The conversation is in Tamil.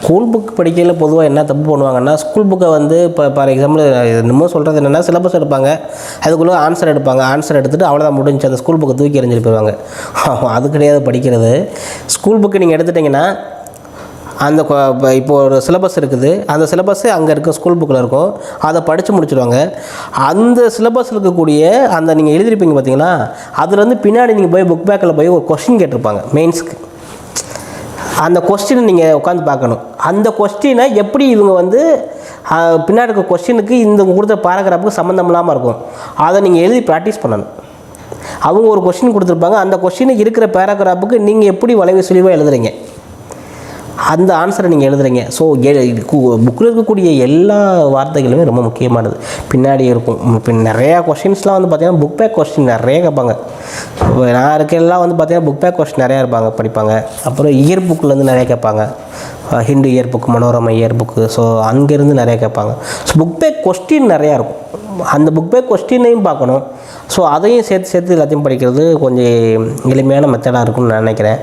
ஸ்கூல் புக் படிக்கையில் பொதுவாக என்ன தப்பு பண்ணுவாங்கன்னா, ஸ்கூல் புக்கை வந்து இப்போ ஃபார் எக்ஸாம்பிள் இன்னமும் சொல்கிறது என்னென்னா, சிலபஸ் எடுப்பாங்க, அதுக்குள்ளே ஆன்சர் எடுப்பாங்க, ஆன்சர் எடுத்துகிட்டு அவ்வளோதான் முடிஞ்சு, அந்த ஸ்கூல் புக்கை தூக்கி எறிஞ்சிட்டு போயிடுவாங்க. அது கிடையாது படிக்கிறது. ஸ்கூல் புக்கு நீங்கள் எடுத்துட்டிங்கன்னா, அந்த இப்போ ஒரு சிலபஸ் இருக்குது, அந்த சிலபஸ்ஸு அங்கே இருக்க ஸ்கூல் புக்கில் இருக்கும், அதை படித்து முடிச்சுடுவாங்க. அந்த சிலபஸில் இருக்கக்கூடிய அந்த நீங்கள் எழுதிருப்பீங்க பார்த்தீங்களா, அதுலேருந்து பின்னாடி நீங்கள் போய் புக் பேக்கில் போய் ஒரு கொஸ்டின் கேட்டிருப்பாங்க மெயின்ஸுக்கு. அந்த கொஸ்டினை நீங்கள் உட்காந்து பார்க்கணும். அந்த கொஸ்டினை எப்படி இவங்க வந்து பின்னாடி இருக்க கொஸ்டினுக்கு இந்த கொடுத்த பேராகிராஃபுக்கு சம்மந்தம் இல்லாமல் இருக்கும், அதை நீங்கள் எழுதி ப்ராக்டிஸ் பண்ணணும். அவங்க ஒரு கொஸ்டின் கொடுத்துருப்பாங்க, அந்த கொஸ்டினுக்கு இருக்கிற பேராகிராஃபுக்கு நீங்கள் எப்படி வளைவு சுழிவாக எழுதுறீங்க, அந்த ஆன்சரை நீங்கள் எழுதுறீங்க. ஸோ புக்கில் இருக்கக்கூடிய எல்லா வார்த்தைகளுமே ரொம்ப முக்கியமானது. பின்னாடி இருக்கும் இப்போ நிறையா கொஸ்டின்ஸ்லாம் வந்து பார்த்திங்கன்னா புக் பேக் கொஸ்டின் நிறைய கேட்பாங்க. நான் இருக்கலாம் வந்து பார்த்திங்கன்னா புக் பேக் கொஸ்டின் நிறையா படிப்பாங்க. அப்புறம் இயர் புக்கிலேருந்து நிறைய கேட்பாங்க, Hindu year book, Manorama year book. So அங்கேருந்து நிறைய கேட்பாங்க. ஸோ புக் பேக் கொஸ்டின் நிறையா இருக்கும், அந்த புக் பேக் கொஸ்டினையும் பார்க்கணும். ஸோ அதையும் சேர்த்து எல்லாத்தையும் படிக்கிறது கொஞ்சம் எளிமையான மெத்தடாக இருக்கும்னு நான் நினைக்கிறேன்.